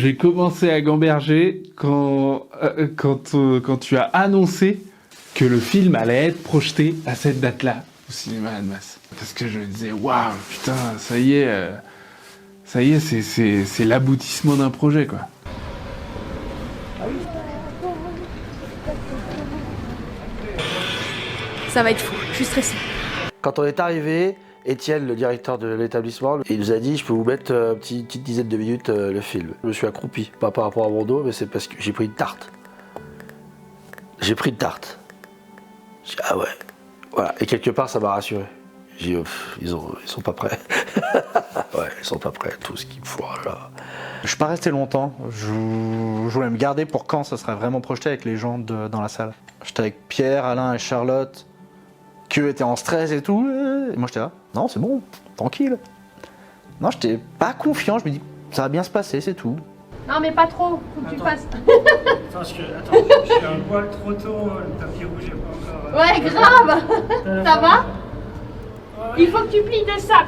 J'ai commencé à gamberger quand tu as annoncé que le film allait être projeté à cette date-là au cinéma Annemasse. Parce que je me disais, waouh, putain, ça y est, c'est l'aboutissement d'un projet, quoi. Ça va être fou, je suis stressée. Quand on est arrivé, Étienne, le directeur de l'établissement, il nous a dit « Je peux vous mettre une petite dizaine de minutes le film ». Je me suis accroupi, pas par rapport à mon dos, mais c'est parce que j'ai pris une tarte. J'ai pris une tarte. J'ai dit « Ah ouais ». Voilà, et quelque part, ça m'a rassuré. J'ai dit ils sont pas prêts. Ouais, ils sont pas prêts, tout ce qu'il me faut là. Je suis pas resté longtemps. Je voulais me garder pour quand ça serait vraiment projeté avec les gens dans la salle. J'étais avec Pierre, Alain et Charlotte, qui eux étaient en stress et tout. Et moi j'étais là, non c'est bon, tranquille. Non, j'étais pas confiant, je me dis, ça va bien se passer, c'est tout. Non mais pas trop, faut que tu passes. Attends, je suis un poil trop tôt, le tapis rouge est pas encore... Ouais, grave. Ça va? Il faut que tu plies de ça.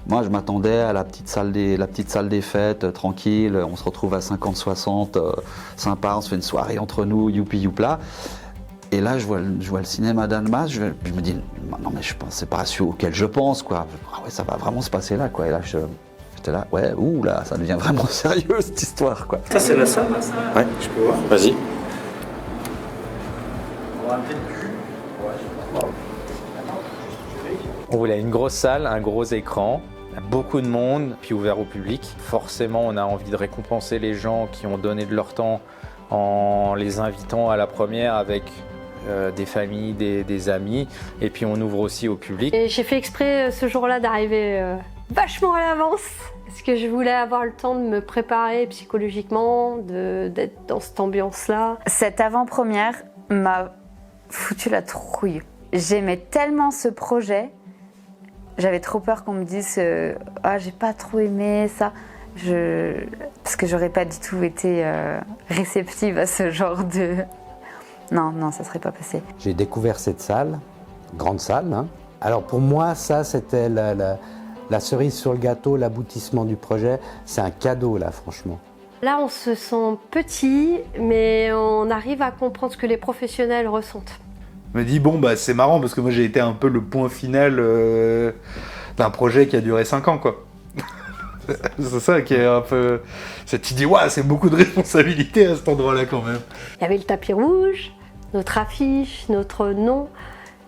Moi, je m'attendais à la petite salle des fêtes, tranquille. On se retrouve à 50-60, sympa, on se fait une soirée entre nous, youpi youpla. Et là, je vois le cinéma d'Annemasse, je me dis, non mais c'est pas celui auquel je pense, quoi. Ah ouais, ça va vraiment se passer là, quoi. Et là, j'étais là, ouais, ouh là, ça devient vraiment sérieux cette histoire, quoi. Ça, c'est la salle? Ouais, je peux voir. Vas-y. On voulait une grosse salle, un gros écran, beaucoup de monde, puis ouvert au public. Forcément, on a envie de récompenser les gens qui ont donné de leur temps en les invitant à la première avec des familles, des amis, et puis on ouvre aussi au public. Et j'ai fait exprès ce jour-là d'arriver vachement à l'avance, parce que je voulais avoir le temps de me préparer psychologiquement, d'être dans cette ambiance-là. Cette avant-première m'a foutu la trouille. J'aimais tellement ce projet. J'avais trop peur qu'on me dise ah, j'ai pas trop aimé ça. Parce que j'aurais pas du tout été réceptive à ce genre de... Non, ça serait pas passé. J'ai découvert cette salle, grande salle. Hein. Alors pour moi, ça c'était la cerise sur le gâteau, l'aboutissement du projet. C'est un cadeau là, franchement. Là, on se sent petit, mais on arrive à comprendre ce que les professionnels ressentent. Je me dis, bon, bah, c'est marrant parce que moi j'ai été un peu le point final d'un projet qui a duré 5 ans, quoi. C'est ça qui est un peu... Tu dis, ouais, c'est beaucoup de responsabilité à cet endroit-là quand même. Il y avait le tapis rouge, notre affiche, notre nom.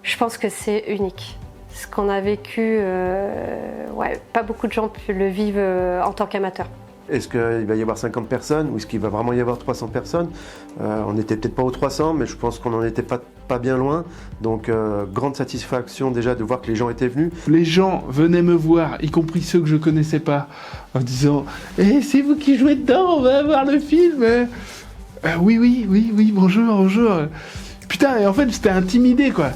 Je pense que c'est unique. Ce qu'on a vécu, ouais, pas beaucoup de gens le vivent en tant qu'amateurs. Est-ce qu'il va y avoir 50 personnes ou est-ce qu'il va vraiment y avoir 300 personnes? On n'était peut-être pas aux 300, mais je pense qu'on n'en était pas bien loin. Donc, grande satisfaction déjà de voir que les gens étaient venus. Les gens venaient me voir, y compris ceux que je connaissais pas, en disant « Eh, c'est vous qui jouez dedans, on va voir le film !» Oui, bonjour. Putain, et en fait, j'étais intimidé, quoi.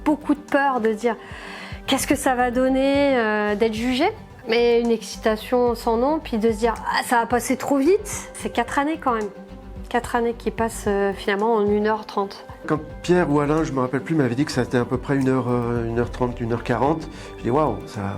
Beaucoup de peur de dire « Qu'est-ce que ça va donner d'être jugé ?» Mais une excitation sans nom, puis de se dire « Ah, ça va passer trop vite !» C'est 4 années quand même. 4 années qui passent finalement en 1h30. Quand Pierre ou Alain, je me rappelle plus, m'avait dit que ça était à peu près 1h30, 1h40, je dis waouh, ça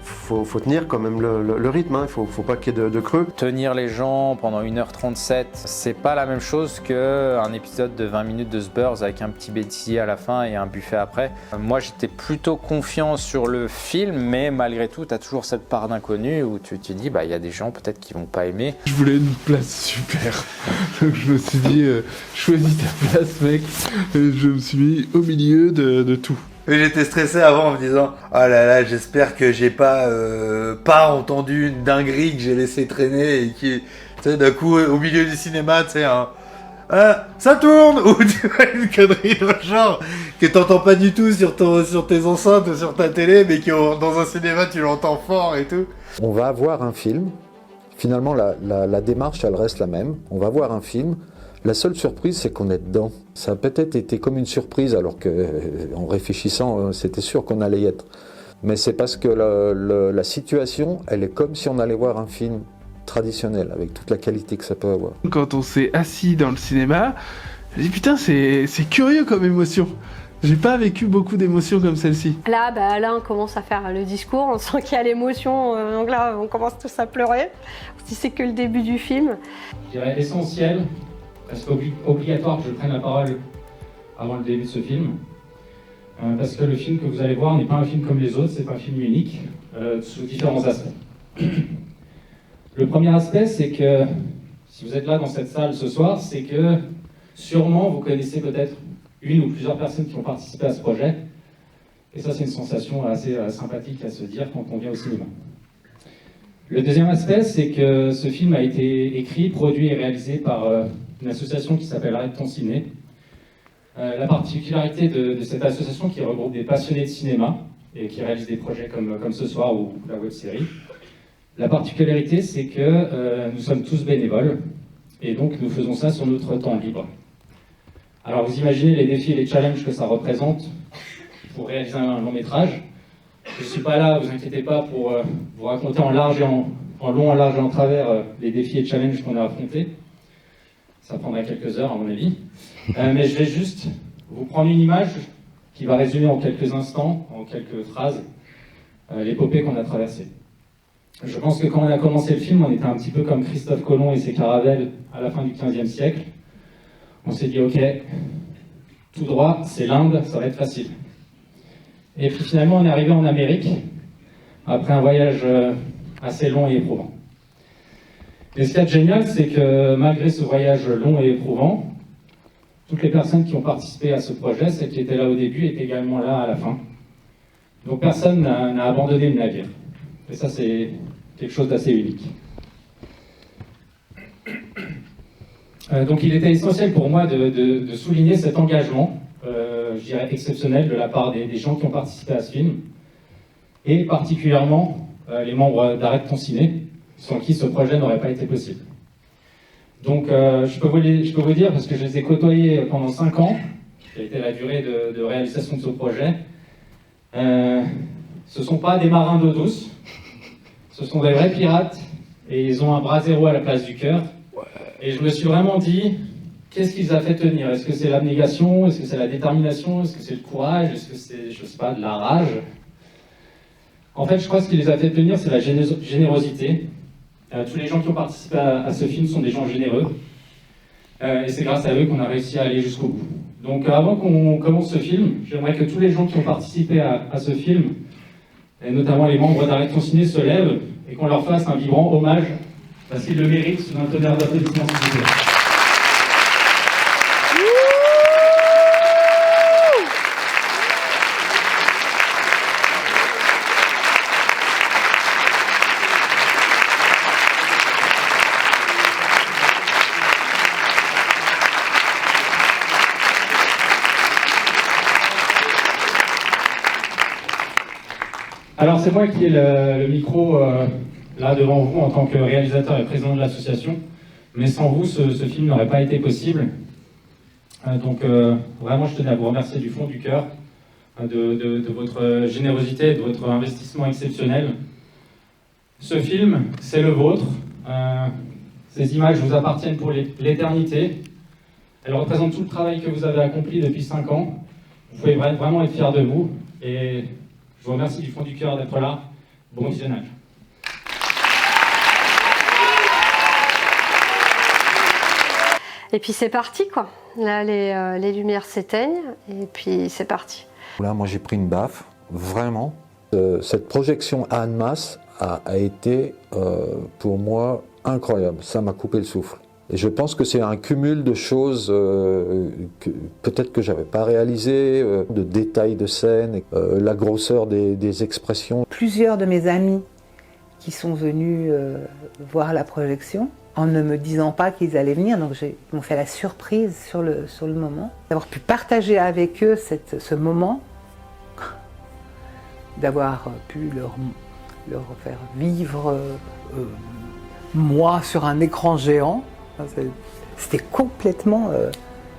faut tenir quand même le rythme, hein. Faut pas qu'il y ait de creux. Tenir les gens pendant 1h37, c'est pas la même chose qu'un épisode de 20 minutes de Spurs avec un petit bêtisier à la fin et un buffet après. Moi j'étais plutôt confiant sur le film, mais malgré tout t'as toujours cette part d'inconnu où tu te dis bah il y a des gens peut-être qui vont pas aimer. Je voulais une place super, donc je me suis dit choisis ta place mec, et je me suis mis au milieu de tout. Et j'étais stressé avant en me disant « Oh là là, j'espère que j'ai pas entendu une dinguerie que j'ai laissé traîner et qui, tu sais, d'un coup, au milieu du cinéma, tu sais, ça tourne !» ou tu vois, une connerie dans le genre que t'entends pas du tout sur tes enceintes ou sur ta télé, mais qui dans un cinéma, tu l'entends fort et tout. On va voir un film. Finalement, la démarche, elle reste la même. On va voir un film. La seule surprise, c'est qu'on est dedans. Ça a peut-être été comme une surprise, alors qu'en réfléchissant, c'était sûr qu'on allait y être. Mais c'est parce que la situation, elle est comme si on allait voir un film traditionnel, avec toute la qualité que ça peut avoir. Quand on s'est assis dans le cinéma, j'ai dit putain, c'est curieux comme émotion. J'ai pas vécu beaucoup d'émotions comme celle-ci. Là, Alain commence à faire le discours, on sent qu'il y a l'émotion, donc là, on commence tous à pleurer. Si c'est que le début du film. Je dirais essentiel, presque obligatoire que je prenne la parole avant le début de ce film. Parce que le film que vous allez voir n'est pas un film comme les autres, c'est un film unique, sous différents aspects. Le premier aspect, c'est que, si vous êtes là dans cette salle ce soir, c'est que sûrement vous connaissez peut-être une ou plusieurs personnes qui ont participé à ce projet. Et ça, c'est une sensation assez sympathique à se dire quand on vient au cinéma. Le deuxième aspect, c'est que ce film a été écrit, produit et réalisé par une association qui s'appelle Arrête ton ciné. La particularité de cette association qui regroupe des passionnés de cinéma et qui réalisent des projets comme ce soir ou la web-série, la particularité, c'est que nous sommes tous bénévoles et donc nous faisons ça sur notre temps libre. Alors vous imaginez les défis et les challenges que ça représente pour réaliser un long métrage. Je ne suis pas là, vous inquiétez pas, pour vous raconter en long, en large et en travers les défis et challenges qu'on a affrontés. Ça prendrait quelques heures à mon avis. Mais je vais juste vous prendre une image qui va résumer en quelques instants, en quelques phrases, l'épopée qu'on a traversée. Je pense que quand on a commencé le film, on était un petit peu comme Christophe Colomb et ses caravelles à la fin du XVe siècle. On s'est dit, ok, tout droit, c'est l'Inde, ça va être facile. Et puis finalement, on est arrivé en Amérique, après un voyage assez long et éprouvant. Et ce qui est génial, c'est que malgré ce voyage long et éprouvant, toutes les personnes qui ont participé à ce projet, celles qui étaient là au début, étaient également là à la fin. Donc personne n'a abandonné le navire. Et ça, c'est quelque chose d'assez unique. Donc il était essentiel pour moi de souligner cet engagement, je dirais exceptionnel, de la part des gens qui ont participé à ce film, et particulièrement les membres d'Arrête ton ciné, sans qui ce projet n'aurait pas été possible. Donc je peux vous dire, parce que je les ai côtoyés pendant 5 ans, qui a été la durée de réalisation de ce projet, ce ne sont pas des marins d'eau douce, ce sont des vrais pirates, et ils ont un bras zéro à la place du cœur. Et je me suis vraiment dit, qu'est-ce qui les a fait tenir? Est-ce que c'est l'abnégation? Est-ce que c'est la détermination? Est-ce que c'est le courage? Est-ce que c'est, je sais pas, de la rage? En fait, je crois que ce qui les a fait tenir, c'est la générosité. Tous les gens qui ont participé à ce film sont des gens généreux. Et c'est grâce à eux qu'on a réussi à aller jusqu'au bout. Donc avant qu'on commence ce film, j'aimerais que tous les gens qui ont participé à ce film, et notamment les membres d'Arrête ton ciné, se lèvent et qu'on leur fasse un vibrant hommage, parce qu'ils le méritent, sous un tonnerre d'applaudissements, s'il vous plaît. Alors c'est moi qui ai le micro là devant vous en tant que réalisateur et président de l'association, mais sans vous ce film n'aurait pas été possible. Donc vraiment je tenais à vous remercier du fond du cœur de votre générosité et de votre investissement exceptionnel. Ce film, c'est le vôtre. Ces images vous appartiennent pour l'éternité. Elles représentent tout le travail que vous avez accompli depuis 5 ans. Vous pouvez vraiment être fiers de vous. Et je vous remercie du fond du cœur d'être là. Bon visionnage. Et puis c'est parti quoi. Là les lumières s'éteignent et puis c'est parti. Là moi j'ai pris une baffe, vraiment. Cette projection à Annemasse a été pour moi incroyable, ça m'a coupé le souffle. Et je pense que c'est un cumul de choses peut-être que j'avais pas réalisé, de détails de scène, la grosseur des expressions. Plusieurs de mes amis qui sont venus voir la projection, en ne me disant pas qu'ils allaient venir, donc ils m'ont fait la surprise sur le moment. D'avoir pu partager avec eux ce moment, d'avoir pu leur faire vivre moi sur un écran géant. C'était complètement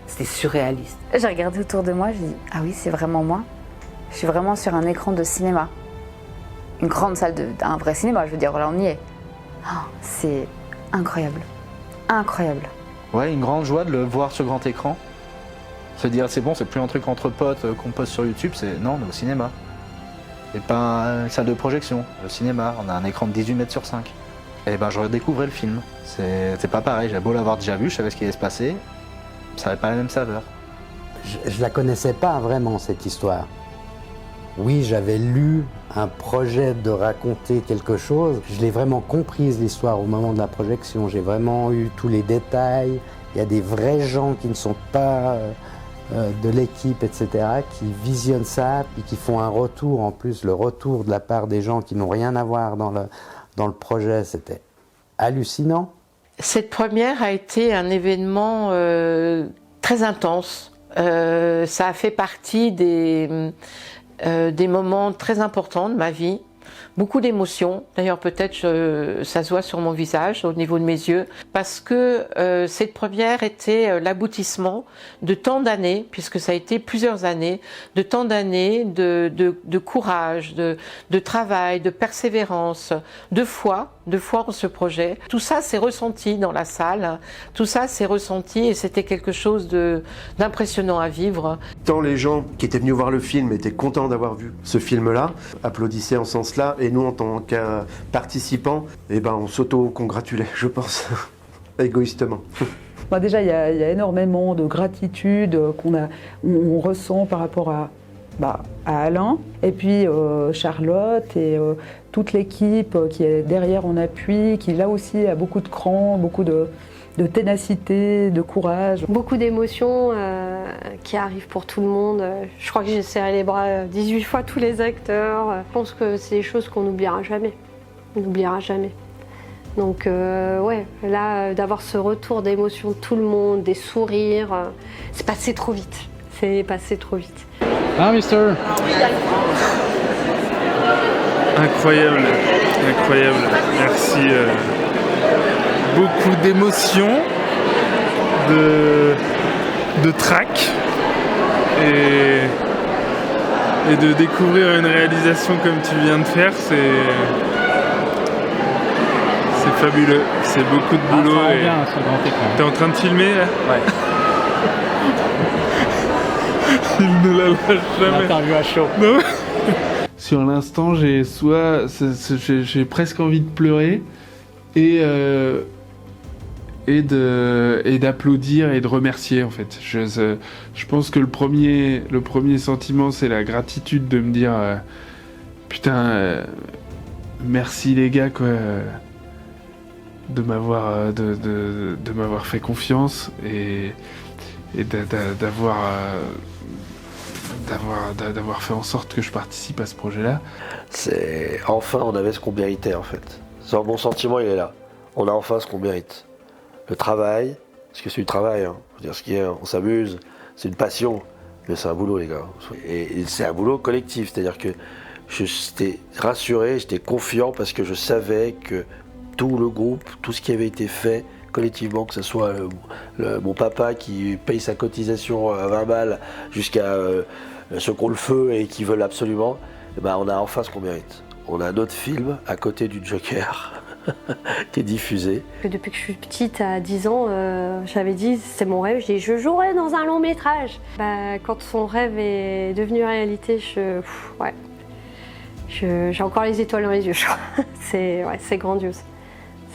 c'était surréaliste. J'ai regardé autour de moi, j'ai dit ah oui c'est vraiment moi. Je suis vraiment sur un écran de cinéma. Une grande salle d'un vrai cinéma, je veux dire, voilà on y est. Oh, c'est incroyable. Incroyable. Ouais, une grande joie de le voir sur grand écran. Se dire c'est bon, c'est plus un truc entre potes qu'on poste sur YouTube, c'est non, on est au cinéma. Et pas une salle de projection, le cinéma, on a un écran de 18 mètres sur 5. Et ben je redécouvrais le film. C'est pas pareil, j'avais beau l'avoir déjà vu, je savais ce qui allait se passer, ça n'avait pas la même saveur. Je la connaissais pas vraiment cette histoire. Oui, j'avais lu un projet de raconter quelque chose. Je l'ai vraiment comprise l'histoire au moment de la projection. J'ai vraiment eu tous les détails. Il y a des vrais gens qui ne sont pas de l'équipe, etc., qui visionnent ça, puis qui font un retour, en plus, le retour de la part des gens qui n'ont rien à voir dans le projet, c'était hallucinant. Cette première a été un événement très intense. Ça a fait partie des moments très importants de ma vie. Beaucoup d'émotions, d'ailleurs peut-être ça se voit sur mon visage, au niveau de mes yeux, parce que cette première était l'aboutissement de tant d'années, puisque ça a été plusieurs années, de tant d'années de courage, de travail, de persévérance, de foi en ce projet. Tout ça s'est ressenti dans la salle, tout ça s'est ressenti et c'était quelque chose d'impressionnant à vivre. Tant les gens qui étaient venus voir le film étaient contents d'avoir vu ce film-là, applaudissaient en ce sens-là, et nous, en tant que participants, eh ben, on s'auto-congratulait, je pense, égoïstement. Bah déjà, il y a énormément de gratitude on ressent par rapport à Alain, et puis Charlotte et toute l'équipe qui est derrière en appui, qui là aussi a beaucoup de cran, beaucoup de ténacité, de courage. Beaucoup d'émotions qui arrivent pour tout le monde. Je crois que j'ai serré les bras 18 fois tous les acteurs. Je pense que c'est des choses qu'on n'oubliera jamais. On n'oubliera jamais. Donc ouais, là, d'avoir ce retour d'émotion de tout le monde, des sourires, c'est passé trop vite. C'est passé trop vite. Ah, mister. Incroyable, incroyable. Merci. Beaucoup d'émotions, de trac et de découvrir une réalisation comme tu viens de faire, c'est fabuleux. C'est beaucoup de boulot. Ça rend bien sur grand écran. T'es en train de filmer là? Ouais. Il ne la lâche jamais. L'interview à chaud. Non. Sur l'instant, j'ai presque envie de pleurer et d'applaudir et de remercier en fait. Je pense que le premier sentiment, c'est la gratitude de me dire putain, merci les gars quoi, de m'avoir fait confiance et d'avoir fait en sorte que je participe à ce projet-là. C'est enfin on avait ce qu'on méritait en fait. Mon sentiment il est là. On a enfin ce qu'on mérite. Le travail, parce que c'est du travail, hein. Faut dire ce qu'il y a, on s'amuse, c'est une passion, mais c'est un boulot les gars. Et c'est un boulot collectif, c'est-à-dire que j'étais rassuré, j'étais confiant parce que je savais que tout le groupe, tout ce qui avait été fait collectivement, que ce soit mon papa qui paye sa cotisation à 20 balles jusqu'à ceux qui ont le feu et qui veulent absolument, ben on a enfin ce qu'on mérite. On a un autre film à côté du Joker qui est diffusé. Depuis que je suis petite, à 10 ans, j'avais dit, c'est mon rêve, je jouerai dans un long métrage. Quand son rêve est devenu réalité, j'ai encore les étoiles dans les yeux, je crois. C'est grandiose.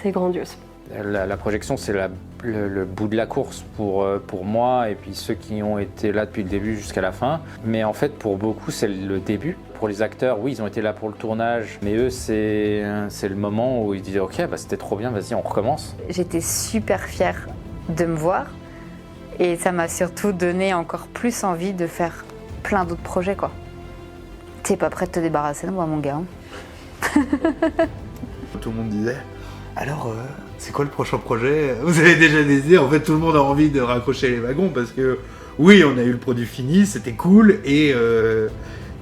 C'est grandiose. La projection, c'est le bout de la course pour moi et puis ceux qui ont été là depuis le début jusqu'à la fin. Mais en fait, pour beaucoup, c'est le début. Pour les acteurs, oui, ils ont été là pour le tournage, mais eux, c'est le moment où ils disaient « Ok, c'était trop bien, vas-y, on recommence ». J'étais super fière de me voir et ça m'a surtout donné encore plus envie de faire plein d'autres projets, quoi. T'es pas prêt de te débarrasser de moi, mon gars. Tout le monde disait « Alors, c'est quoi le prochain projet? Vous avez déjà des idées ?» En fait, tout le monde a envie de raccrocher les wagons parce que, oui, on a eu le produit fini, c'était cool et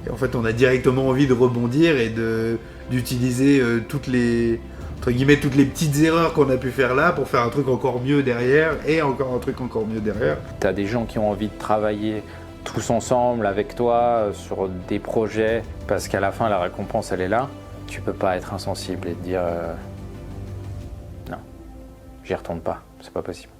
en fait, on a directement envie de rebondir et d'utiliser toutes les petites erreurs qu'on a pu faire là pour faire un truc encore mieux derrière et encore un truc encore mieux derrière. T'as des gens qui ont envie de travailler tous ensemble avec toi sur des projets parce qu'à la fin, la récompense, elle est là. Tu peux pas être insensible et te dire non, j'y retourne pas, c'est pas possible.